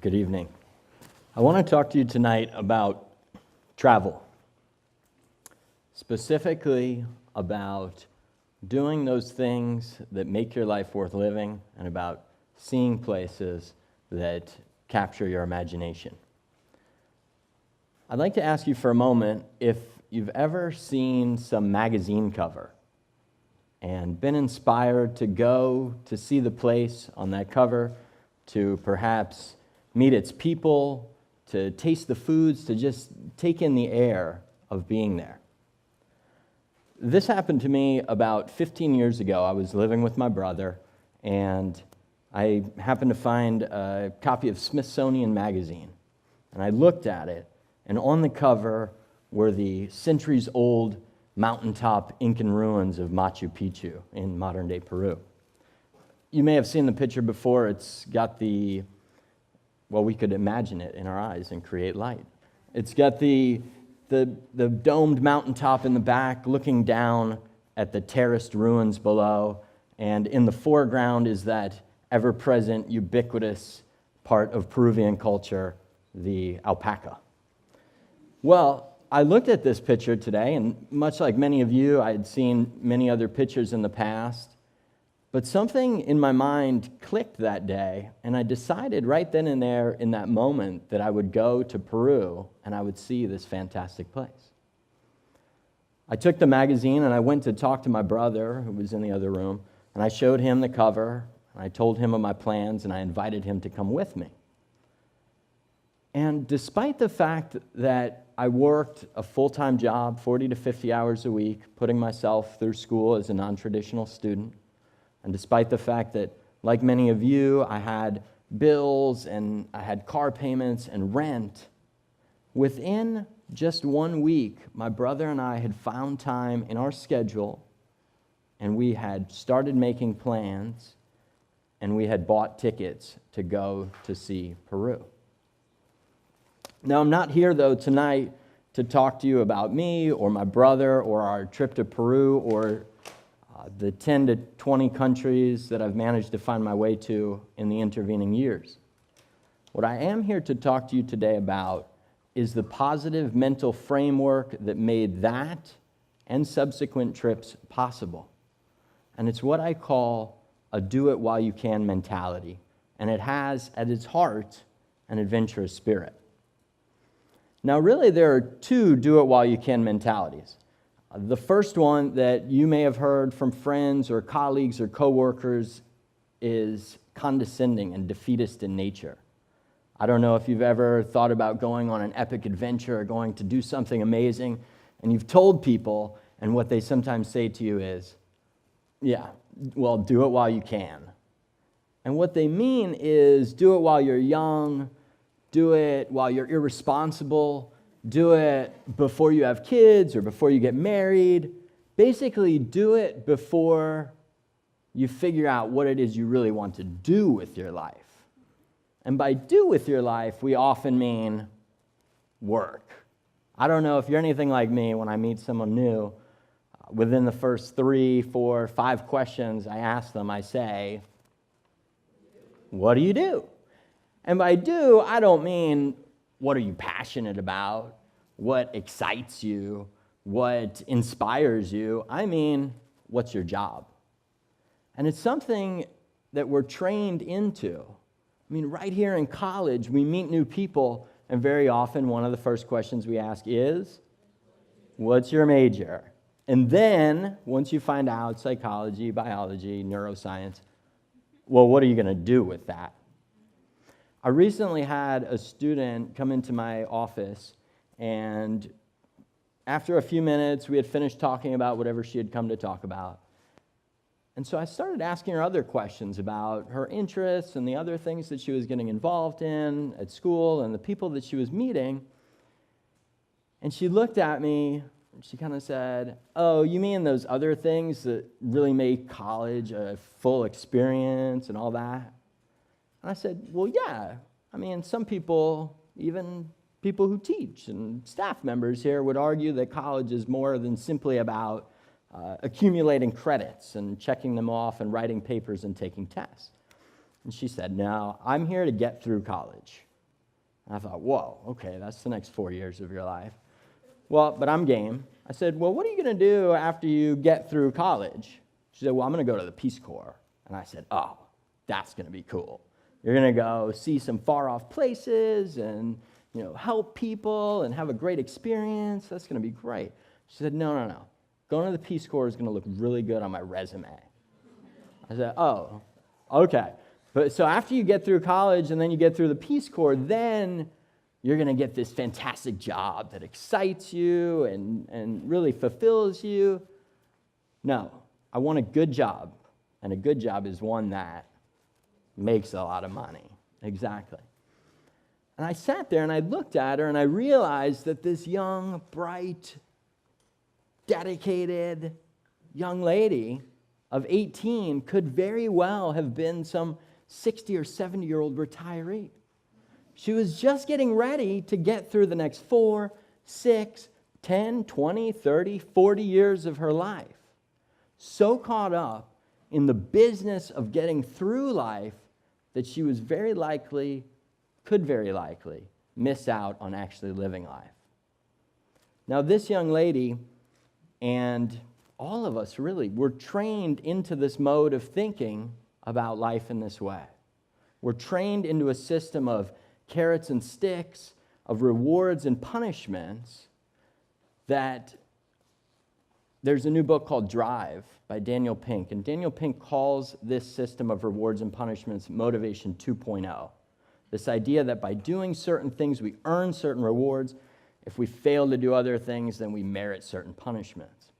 Good evening. I want to talk to you tonight about travel, specifically about doing those things that make your life worth living and about seeing places that capture your imagination. I'd like to ask you for a moment if you've ever seen some magazine cover and been inspired to go to see the place on that cover, to perhaps meet its people, to taste the foods, to just take in the air of being there. This happened to me about 15 years ago. I was living with my brother, and I happened to find a copy of Smithsonian Magazine. And I looked at it, and on the cover were the centuries-old mountaintop Incan ruins of Machu Picchu in modern-day Peru. You may have seen the picture before. It's got we could imagine it in our eyes and create light. It's got the domed mountaintop in the back looking down at the terraced ruins below, and in the foreground is that ever-present, ubiquitous part of Peruvian culture, the alpaca. Well, I looked at this picture today, and much like many of you, I had seen many other pictures in the past, but something in my mind clicked that day, and I decided right then and there in that moment that I would go to Peru and I would see this fantastic place. I took the magazine and I went to talk to my brother, who was in the other room, and I showed him the cover, and I told him of my plans, and I invited him to come with me. And despite the fact that I worked a full-time job, 40 to 50 hours a week, putting myself through school as a non-traditional student, and despite the fact that, like many of you, I had bills and I had car payments and rent, within just 1 week, my brother and I had found time in our schedule, and we had started making plans, and we had bought tickets to go to see Peru. Now, I'm not here, though, tonight to talk to you about me or my brother or our trip to Peru or the 10 to 20 countries that I've managed to find my way to in the intervening years. What I am here to talk to you today about is the positive mental framework that made that and subsequent trips possible. And it's what I call a do-it-while-you-can mentality. And it has, at its heart, an adventurous spirit. Now, really, there are two do-it-while-you-can mentalities. The first one that you may have heard from friends or colleagues or coworkers is condescending and defeatist in nature. I don't know if you've ever thought about going on an epic adventure or going to do something amazing, and you've told people, and what they sometimes say to you is, yeah, well, do it while you can. And what they mean is do it while you're young, do it while you're irresponsible, do it before you have kids or before you get married. Basically, do it before you figure out what it is you really want to do with your life. And by do with your life, we often mean work. I don't know if you're anything like me. When I meet someone new, within the first 3, 4, 5 questions I ask them, I say, what do you do? And by do, I don't mean what are you passionate about, what excites you, what inspires you. I mean, what's your job? And it's something that we're trained into. I mean, right here in college, we meet new people, and very often one of the first questions we ask is, what's your major? And then, once you find out psychology, biology, neuroscience, well, what are you going to do with that? I recently had a student come into my office, and after a few minutes, we had finished talking about whatever she had come to talk about. And so I started asking her other questions about her interests and the other things that she was getting involved in at school and the people that she was meeting. And she looked at me, and she kind of said, oh, you mean those other things that really make college a full experience and all that? And I said, well, yeah. I mean, some people, even people who teach and staff members here, would argue that college is more than simply about accumulating credits and checking them off and writing papers and taking tests. And she said, no, I'm here to get through college. And I thought, whoa, okay, that's the next 4 years of your life. Well, but I'm game. I said, well, what are you going to do after you get through college? She said, well, I'm going to go to the Peace Corps. And I said, oh, that's going to be cool. You're going to go see some far-off places and, help people and have a great experience. That's going to be great. She said, no. Going to the Peace Corps is going to look really good on my resume. I said, oh, okay. But so after you get through college and then you get through the Peace Corps, then you're going to get this fantastic job that excites you and really fulfills you. No, I want a good job. And a good job is one that makes a lot of money. Exactly. And I sat there and I looked at her and I realized that this young, bright, dedicated young lady of 18 could very well have been some 60 or 70-year-old retiree. She was just getting ready to get through the next 4, 6, 10, 20, 30, 40 years of her life. So caught up in the business of getting through life that she was could very likely miss out on actually living life. Now, this young lady and all of us really were trained into this mode of thinking about life in this way. We're trained into a system of carrots and sticks, of rewards and punishments, that there's a new book called Drive by Daniel Pink, and Daniel Pink calls this system of rewards and punishments Motivation 2.0. This idea that by doing certain things, we earn certain rewards. If we fail to do other things, then we merit certain punishments.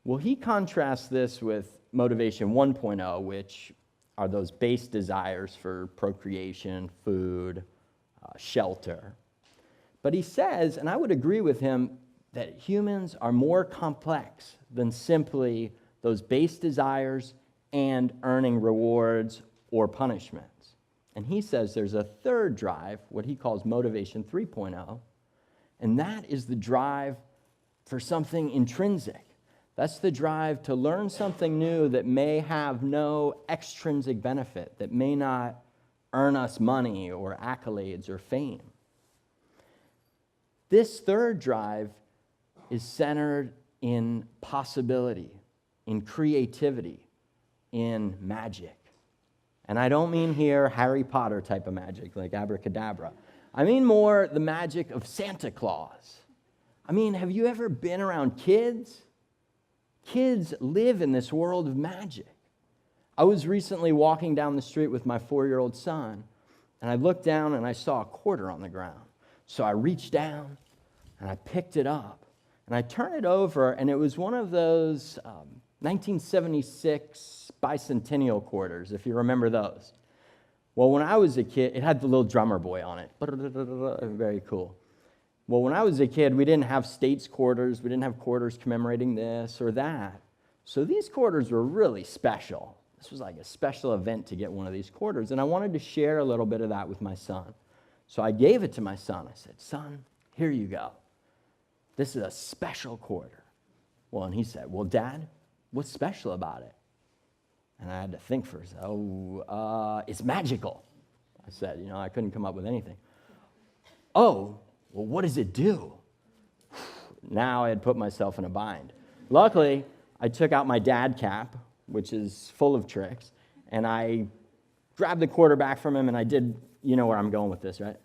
Well, he contrasts this with Motivation 1.0, which are those base desires for procreation, food, shelter. But he says, and I would agree with him, that humans are more complex than simply those base desires and earning rewards or punishments. And he says there's a third drive, what he calls Motivation 3.0, and that is the drive for something intrinsic. That's the drive to learn something new that may have no extrinsic benefit, that may not earn us money or accolades or fame. This third drive is centered in possibility, in creativity, in magic. And I don't mean here Harry Potter type of magic, like abracadabra. I mean more the magic of Santa Claus. I mean, have you ever been around kids? Kids live in this world of magic. I was recently walking down the street with my 4-year-old son, and I looked down and I saw a quarter on the ground. So I reached down and I picked it up, and I turned it over, and it was one of those 1976 bicentennial quarters, if you remember those. Well, when I was a kid, it had the little drummer boy on it. Very cool. Well, when I was a kid, we didn't have states quarters. We didn't have quarters commemorating this or that. So these quarters were really special. This was like a special event to get one of these quarters, and I wanted to share a little bit of that with my son. So I gave it to my son. I said, son, here you go. This is a special quarter. Well, and he said, well, Dad, what's special about it? And I had to think for a second. It's magical. I said, I couldn't come up with anything. Oh, well, what does it do? Now I had put myself in a bind. Luckily, I took out my dad cap, which is full of tricks, and I grabbed the quarter back from him, and I did, you know where I'm going with this, right?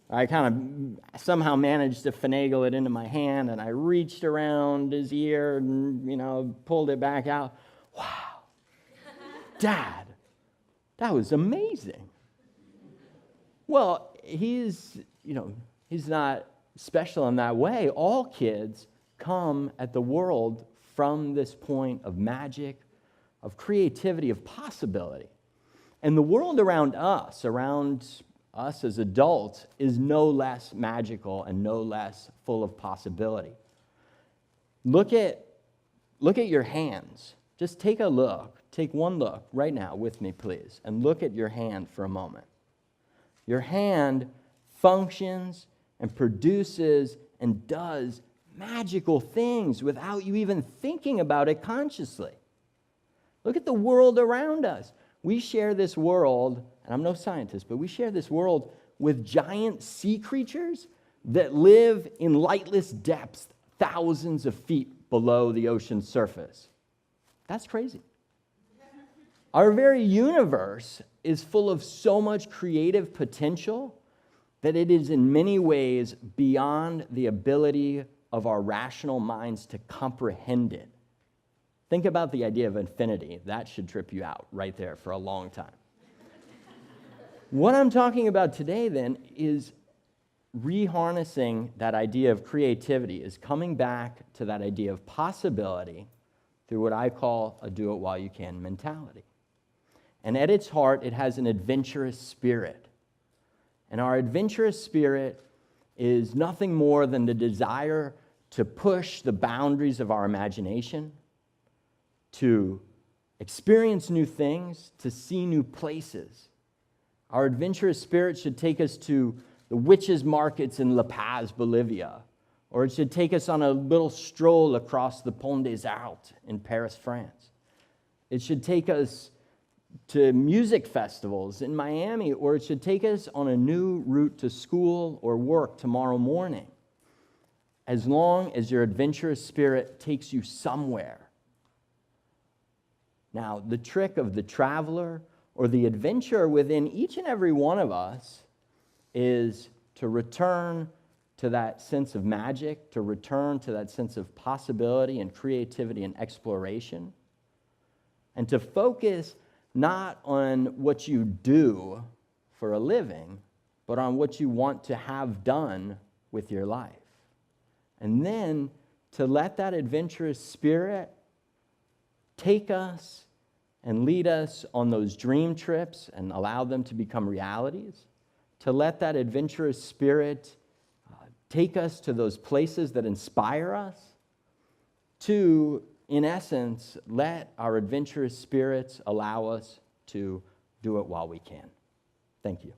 I kind of somehow managed to finagle it into my hand, and I reached around his ear and, pulled it back out. Wow. Dad, that was amazing. Well, he's not special in that way. All kids come at the world from this point of magic, of creativity, of possibility. And the world around us as adults, is no less magical and no less full of possibility. Look at your hands. Just take a look. Take one look right now with me, please, and look at your hand for a moment. Your hand functions and produces and does magical things without you even thinking about it consciously. Look at the world around us. We share this world, and I'm no scientist, but we share this world with giant sea creatures that live in lightless depths thousands of feet below the ocean's surface. That's crazy. Our very universe is full of so much creative potential that it is in many ways beyond the ability of our rational minds to comprehend it. Think about the idea of infinity. That should trip you out right there for a long time. What I'm talking about today, then, is reharnessing that idea of creativity, is coming back to that idea of possibility through what I call a do-it-while-you-can mentality. And at its heart, it has an adventurous spirit. And our adventurous spirit is nothing more than the desire to push the boundaries of our imagination, to experience new things, to see new places. Our adventurous spirit should take us to the witches' markets in La Paz, Bolivia, or it should take us on a little stroll across the Pont des Arts in Paris, France. It should take us to music festivals in Miami, or it should take us on a new route to school or work tomorrow morning. As long as your adventurous spirit takes you somewhere. Now, the trick of the traveler or the adventurer within each and every one of us is to return to that sense of magic, to return to that sense of possibility and creativity and exploration, and to focus not on what you do for a living, but on what you want to have done with your life. And then to let that adventurous spirit take us and lead us on those dream trips and allow them to become realities, to let that adventurous spirit take us to those places that inspire us, to, in essence, let our adventurous spirits allow us to do it while we can. Thank you.